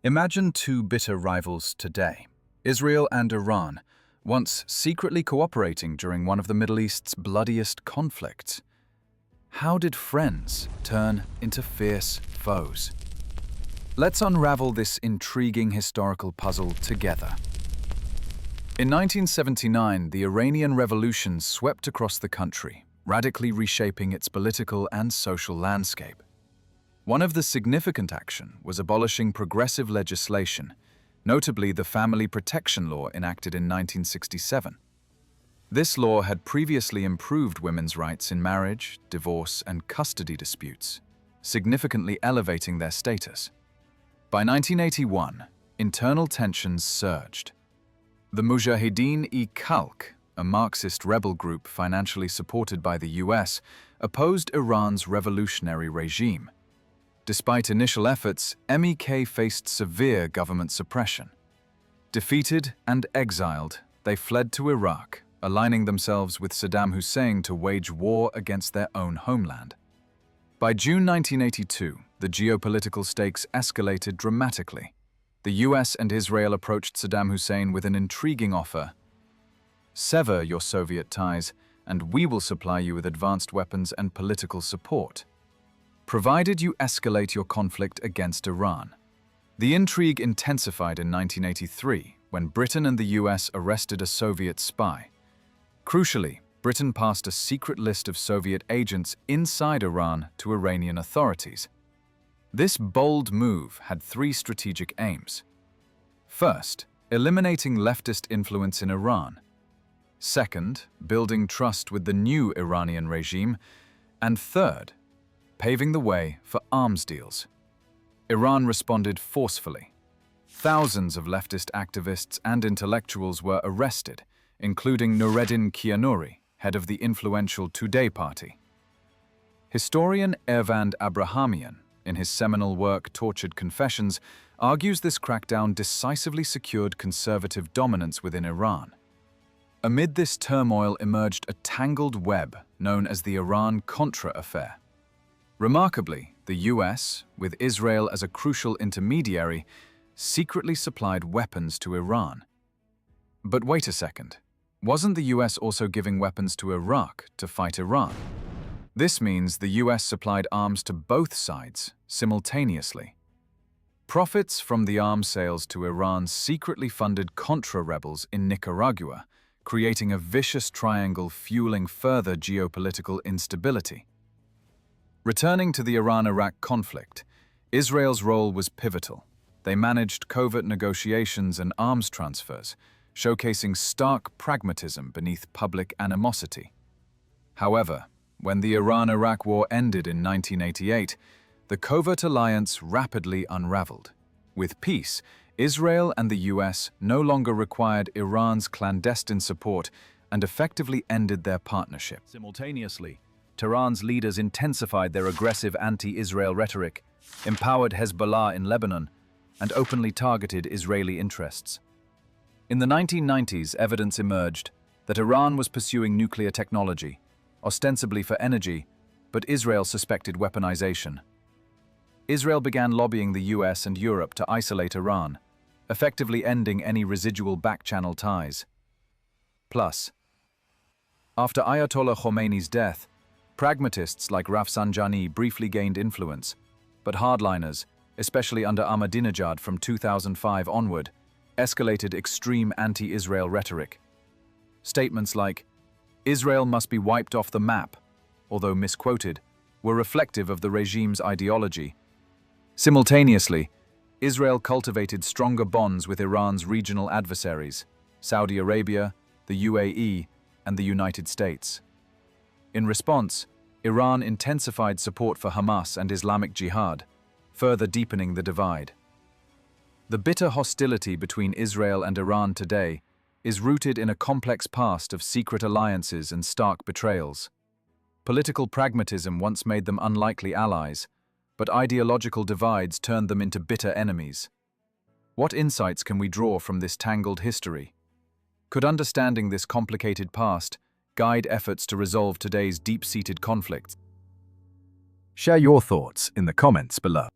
Imagine two bitter rivals today, Israel and Iran, once secretly cooperating during one of the Middle East's bloodiest conflicts. How did friends turn into fierce foes? Let's unravel this intriguing historical puzzle together. In 1979, the Iranian Revolution swept across the country, radically reshaping its political and social landscape. One of the significant action was abolishing progressive legislation, notably the Family Protection Law enacted in 1967. This law had previously improved women's rights in marriage, divorce, and custody disputes, significantly elevating their status. By 1981, internal tensions surged. The Mujahideen-e-Khalq, a Marxist rebel group financially supported by the US, opposed Iran's revolutionary regime. Despite initial efforts, MEK faced severe government suppression. Defeated and exiled, they fled to Iraq, aligning themselves with Saddam Hussein to wage war against their own homeland. By June 1982, the geopolitical stakes escalated dramatically. The US and Israel approached Saddam Hussein with an intriguing offer: sever your Soviet ties, and we will supply you with advanced weapons and political support, provided you escalate your conflict against Iran. The intrigue intensified in 1983, when Britain and the US arrested a Soviet spy. Crucially, Britain passed a secret list of Soviet agents inside Iran to Iranian authorities. This bold move had three strategic aims. First, eliminating leftist influence in Iran. Second, building trust with the new Iranian regime. And third, paving the way for arms deals. Iran responded forcefully. Thousands of leftist activists and intellectuals were arrested, including Nureddin Kianouri, head of the influential Today party. Historian Ervand Abrahamian, in his seminal work Tortured Confessions, argues this crackdown decisively secured conservative dominance within Iran. Amid this turmoil emerged a tangled web known as the Iran-Contra Affair. Remarkably, the US, with Israel as a crucial intermediary, secretly supplied weapons to Iran. But wait a second, wasn't the US also giving weapons to Iraq to fight Iran? This means the US supplied arms to both sides simultaneously. Profits from the arms sales to Iran secretly funded Contra rebels in Nicaragua, creating a vicious triangle fueling further geopolitical instability. Returning to the Iran-Iraq conflict, Israel's role was pivotal. They managed covert negotiations and arms transfers, showcasing stark pragmatism beneath public animosity. However, when the Iran-Iraq war ended in 1988, the covert alliance rapidly unraveled. With peace, Israel and the US no longer required Iran's clandestine support and effectively ended their partnership. Simultaneously, Tehran's leaders intensified their aggressive anti-Israel rhetoric, empowered Hezbollah in Lebanon, and openly targeted Israeli interests. In the 1990s, evidence emerged that Iran was pursuing nuclear technology, ostensibly for energy, but Israel suspected weaponization. Israel began lobbying the US and Europe to isolate Iran, effectively ending any residual back-channel ties. Plus, after Ayatollah Khomeini's death, pragmatists like Rafsanjani briefly gained influence, but hardliners, especially under Ahmadinejad from 2005 onward, escalated extreme anti-Israel rhetoric. Statements like, "Israel must be wiped off the map," although misquoted, were reflective of the regime's ideology. Simultaneously, Israel cultivated stronger bonds with Iran's regional adversaries, Saudi Arabia, the UAE, and the United States. In response, Iran intensified support for Hamas and Islamic Jihad, further deepening the divide. The bitter hostility between Israel and Iran today is rooted in a complex past of secret alliances and stark betrayals. Political pragmatism once made them unlikely allies, but ideological divides turned them into bitter enemies. What insights can we draw from this tangled history? Could understanding this complicated past guide efforts to resolve today's deep-seated conflicts? Share your thoughts in the comments below.